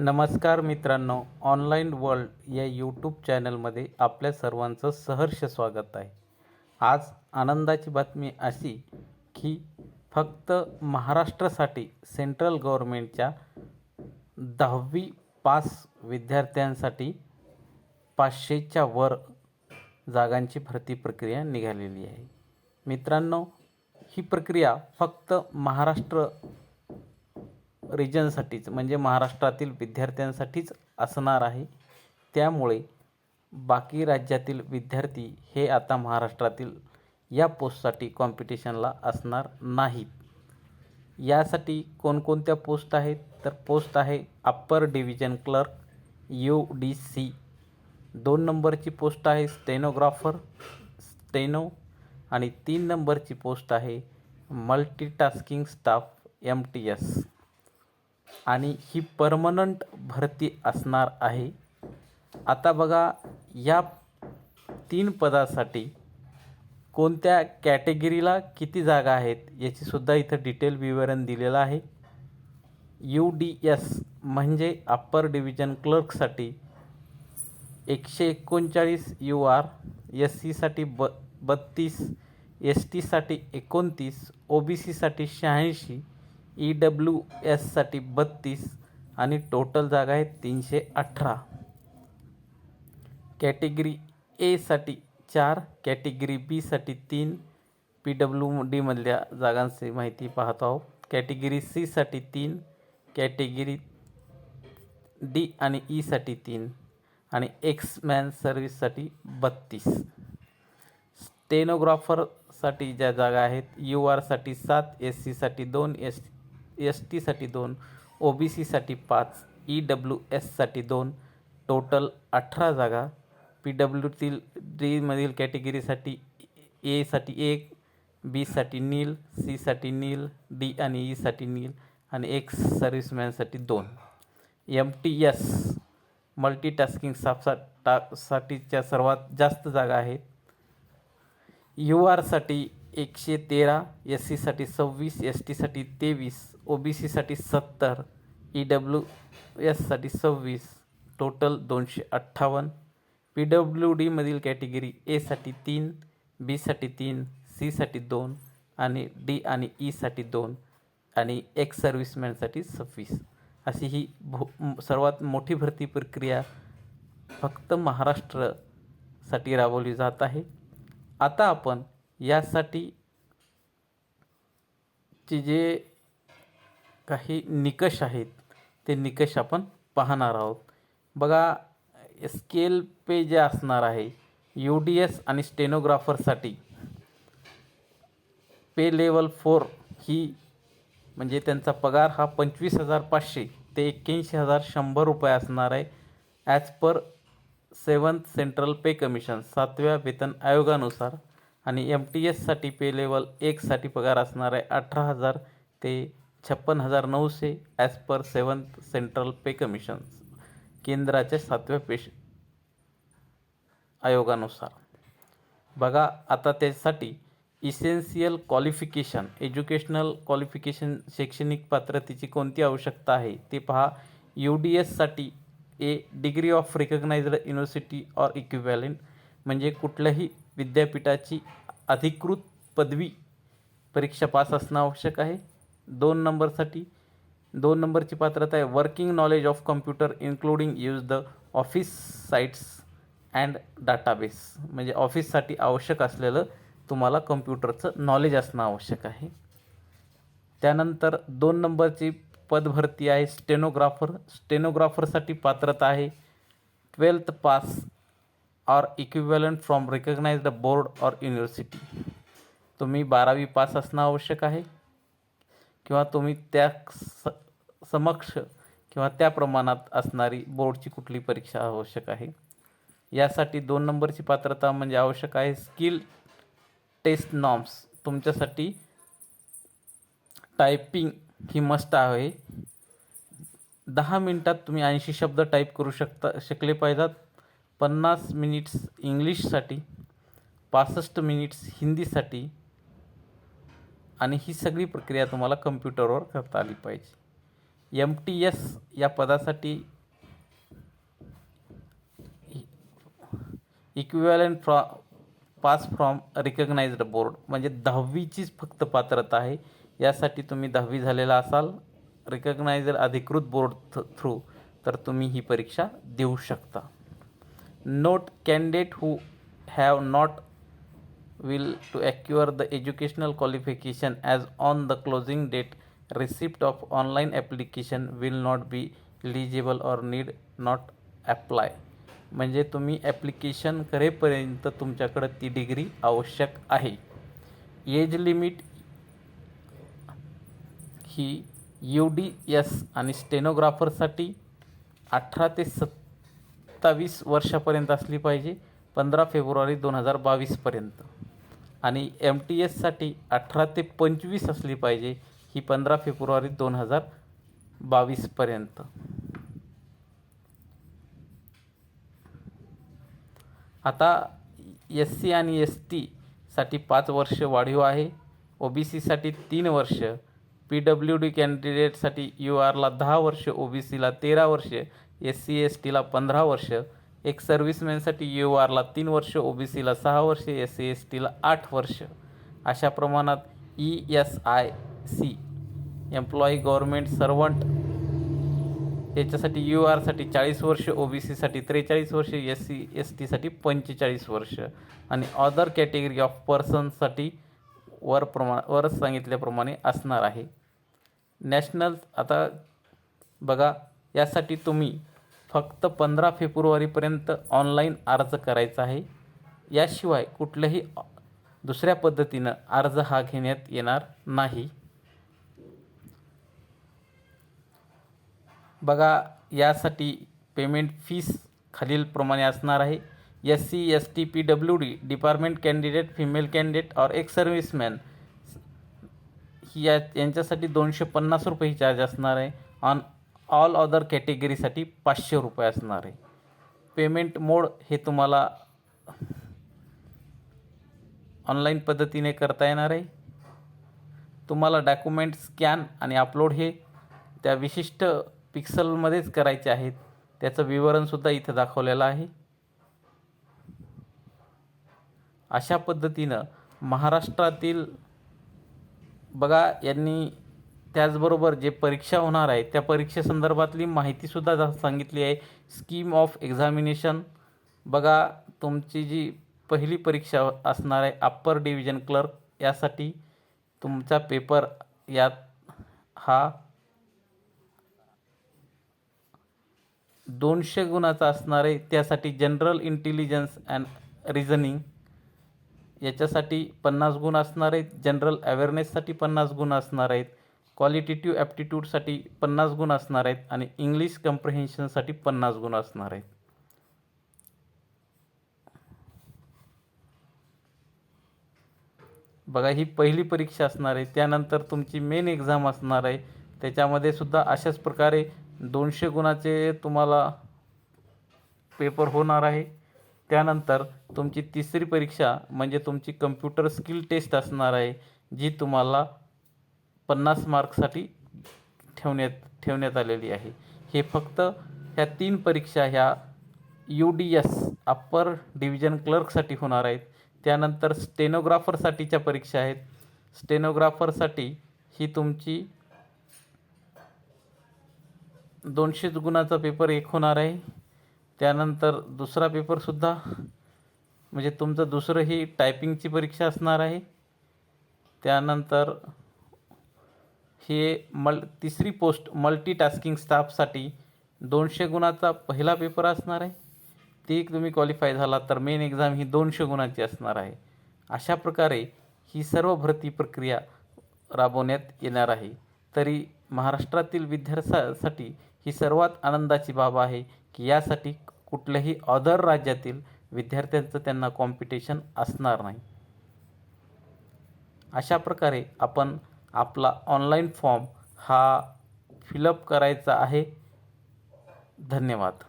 नमस्कार मित्रांनो, online world या यूट्यूब चॅनलमध्ये आपल्या सर्वांचं सहर्ष स्वागत आहे. आज आनंदाची बातमी अशी की फक्त महाराष्ट्रासाठी सेंट्रल गव्हर्नमेंटच्या 10वी पास विद्यार्थ्यांसाठी 500च्या वर जागांची भरती प्रक्रिया निघालेली आहे. मित्रांनो, ही प्रक्रिया फक्त महाराष्ट्र रिजनसाठीच म्हणजे महाराष्ट्रातील विद्यार्थ्यांसाठीच असणार आहे. त्यामुळे बाकी राज्यातील विद्यार्थी हे आता महाराष्ट्रातील या पोस्टसाठी कॉम्पिटिशनला असणार नाहीत. यासाठी कोणकोणत्या पोस्ट आहेत तर पोस्ट आहे अप्पर डिव्हिजन क्लर्क UDC. 2 नंबरची पोस्ट आहे स्टेनोग्राफर स्टेनो आणि 3 नंबरची पोस्ट आहे मल्टीटास्किंग स्टाफ MTS. आणि ही परमनंट भरती असणार आहे. आता बघा, या 3 पदासाठी कोणत्या कॅटेगरीला किती जागा आहेत याची सुद्धा इथं डिटेल विवरण दिलेलं आहे. UDS म्हणजे अप्पर डिव्हिजन क्लर्कसाठी 139 UR, SC साठी 32, ST साठी 29, OBC साठी 86, EWS साठी 32 आणि टोटल जागा आहेत 318. कॅटेगरी A साठी 4, कॅटेगरी B साठी 3. PWD मधल्या जागांची माहिती पाहतो आहोत. कॅटेगरी C साठी 3, कॅटेगरी D आणि E साठी 3 आणि एक्समॅन सर्व्हिससाठी 32. स्टेनोग्राफरसाठी ज्या जागा आहेत UR साठी 7, SC साठी 2, ST साठी 2, OBC साठी 5, EWS साठी 2, टोटल 18 जागा. PWD मधील कॅटेगरीसाठी A साठी 1, B साठी नील, C साठी नील, D आणि E साठी नील आणि एक्स सर्व्हिसमॅनसाठी 2. MTS मल्टीटास्किंग साठीच्या सर्वात जास्त जागा आहेत. UR साठी 113, SC साठी 26, ST साठी 23, OBC साठी 70, EWS साठी 26, टोटल 258. PWD मधील कॅटेगरी A साठी 3, B साठी 3, C साठी 2 आणि D आणि E साठी 2 आणि एक्स सर्व्हिसमॅनसाठी 26. अशी ही सर्वात मोठी भरती प्रक्रिया फक्त महाराष्ट्रासाठी राबवली जात आहे. आता आपण यासाठी जे काही निकष आहेत ते निकष आपण पाहणार आहोत. बघा, स्केल पे जे असणार आहे UDS आणि स्टेनोग्राफरसाठी पे लेवल 4 ही म्हणजे त्यांचा पगार हा 25,500 ते 81,100 रुपये असणार आहे as per 7th central pay commission 7व्या वेतन आयोगानुसार. आणि MTS साठी पे लेवल 1 साठी पगार असणार आहे 18,000 ते 56,900 as per 7th central pay commission केंद्राच्या 7व्या पे आयोगानुसार. बघा, आता त्यासाठी इसेन्शियल क्वालिफिकेशन एज्युकेशनल क्वालिफिकेशन शैक्षणिक पात्रतेची कोणती आवश्यकता आहे ते पहा. UDS साठी A degree of recognized university or equivalent म्हणजे कुठल्याही विद्यापीठाची अधिकृत पदवी परीक्षा पास असणं आवश्यक आहे. 2 नंबरची पात्रता आहे working knowledge of computer including use the office sites and database म्हणजे ऑफिससाठी आवश्यक असलेलं तुम्हाला कम्प्युटरचं नॉलेज असणं आवश्यक आहे. त्यानंतर 2 नंबरची पदभरती आहे स्टेनोग्राफरसाठी पात्रता आहे 12th pass or equivalent from recognized board or university. तुम्ही 12वी पास असणं आवश्यक आहे किंवा तुम्ही त्या समक्ष किंवा त्या प्रमाणात असणारी बोर्डची कुठली परीक्षा आवश्यक आहे. यासाठी 2 नंबरची पात्रता म्हणजे आवश्यक आहे स्किल टेस्ट नॉर्म्स. तुमच्यासाठी टायपिंग ही मस्ट आहे. 10 मिनिटात तुम्ही 80 शब्द टाईप करू शकले पाहिजेत. 50 मिनिट्स इंग्लिशसाठी, 65 मिनिट्स हिंदीसाठी आणि ही सगळी प्रक्रिया तुम्हाला कम्प्युटरवर करता आली पाहिजे. MTS या पदासाठी equivalent pass from recognized board, म्हणजे 10वीचीच फक्त पात्रता आहे. यासाठी तुम्ही 10वी झालेला असाल रिकग्नाइज्ड अधिकृत बोर्ड थ्रू, तर तुम्ही ही परीक्षा देऊ शकता. Note candidate who have not will to acquire the educational qualification as on the closing date receipt of online application will not be eligible or need not apply. म्हणजे तुम्ही application करेपर्यंत तुमच्याकडे ती डिग्री आवश्यक आहे. एज लिमिट ही UDS आणि स्टेनोग्राफरसाठी 18 ते 27 वर्षापर्यंत असली पाहिजे, 15 फेब्रुवारी 2022 पर्यंत. आणि MTSसाठी 18 ते 25 असली पाहिजे, ही 15 फेब्रुवारी 2022 पर्यंत. आता SC आणि ST साठी 5 वर्ष वाढीव आहे, OBCसाठी 3 वर्ष, PWD कॅन्डिडेटसाठी URला 10 वर्ष, OBCला 13 वर्ष, SC STला 15 वर्ष, एक सर्व्हिसमॅनसाठी URला 3 वर्ष, OBCला 6 वर्ष, SC STला 8 वर्ष. अशा प्रमाणात ESIC एम्प्लॉई गव्हर्नमेंट सर्वंट याच्यासाठी URसाठी 40 वर्ष, OBCसाठी 43 वर्ष, SC STसाठी 45 वर्ष आणि अदर कॅटेगरी ऑफ पर्सनसाठी वर सांगितल्याप्रमाणे असणार आहे. नॅशनल आता बघा, यासाठी तुम्ही फक्त 15 फेब्रुवारीपर्यंत ऑनलाईन अर्ज करायचा आहे. याशिवाय कुठल्याही दुसऱ्या पद्धतीनं अर्ज हा घेण्यात येणार नाही. बघा, यासाठी पेमेंट फीस खालीलप्रमाणे असणार आहे. SC ST PWD department candidate, female candidate और एक सर्व्हिसमॅन यांच्यासाठी 250 रुपये चार्ज असणार आहे. ऑल अदर कॅटेगरीसाठी 500 रुपये असणार आहे. पेमेंट मोड हे तुम्हाला ऑनलाईन पद्धतीने करता येणार आहे. तुम्हाला डॉक्युमेंट स्कॅन आणि अपलोड हे त्या विशिष्ट पिक्सलमध्येच करायचे आहेत. त्याचं विवरणसुद्धा इथं दाखवलेलं आहे. अशा पद्धतीनं महाराष्ट्रातील बघा, यांनी त्याचबरोबर जे परीक्षा होणार आहे त्या परीक्षेसंदर्भातली माहितीसुद्धा सांगितली आहे. स्कीम ऑफ एक्झामिनेशन बघा, तुमची जी पहिली परीक्षा असणार आहे अप्पर डिव्हिजन क्लर्क, यासाठी तुमचा पेपर यात हा 200 गुणाचा असणार आहे. त्यासाठी जनरल इंटेलिजन्स अँड रिझनिंग याच्यासाठी 50 गुण असणार आहेत. जनरल अवेअरनेससाठी 50 गुण असणार आहेत. क्वालिटेटिव्ह ॲप्टिट्यूडसाठी 50 गुण असणार आहेत आणि इंग्लिश कम्प्रिहेन्शनसाठी 50 गुण असणार आहेत. बघा, ही पहिली परीक्षा असणार आहे. त्यानंतर तुमची मेन एक्झाम असणार आहे. त्याच्यामध्ये सुद्धा अशाच प्रकारे 200 गुणाचे तुम्हाला पेपर होणार आहे. त्यानंतर तुमची तिसरी परीक्षा म्हणजे तुमची कम्प्युटर स्किल टेस्ट असणार आहे, जी तुम्हाला 50 मार्कसाठी ठेवण्यात आलेली आहे. हे फक्त ह्या 3 परीक्षा ह्या UDS अप्पर डिव्हिजन क्लर्कसाठी होणार आहेत. त्यानंतर स्टेनोग्राफरसाठीच्या परीक्षा आहेत. स्टेनोग्राफरसाठी ही तुमची 200 गुणाचा पेपर एक होणार आहे. त्यानंतर दुसरा पेपरसुद्धा म्हणजे तुमचं दुसरं ही टायपिंगची परीक्षा असणार आहे. त्यानंतर हे तिसरी पोस्ट मल्टीटास्किंग स्टाफसाठी 200 गुणाचा पहिला पेपर असणार आहे. ती तुम्ही क्वालिफाय झाला तर मेन एक्झाम ही 200 गुणाची असणार आहे. अशा प्रकारे ही सर्व भरती प्रक्रिया राबवण्यात येणार आहे. तरी महाराष्ट्रातील विद्यार्थ्यांसाठी ही सर्वात आनंदाची बाब आहे की यासाठी कुठल्याही अदर राज्यातील विद्यार्थ्यांचं त्यांना कॉम्पिटिशन असणार नाही. अशा प्रकारे आपण आपला ऑनलाईन फॉर्म हा फिलअप करायचा आहे. धन्यवाद.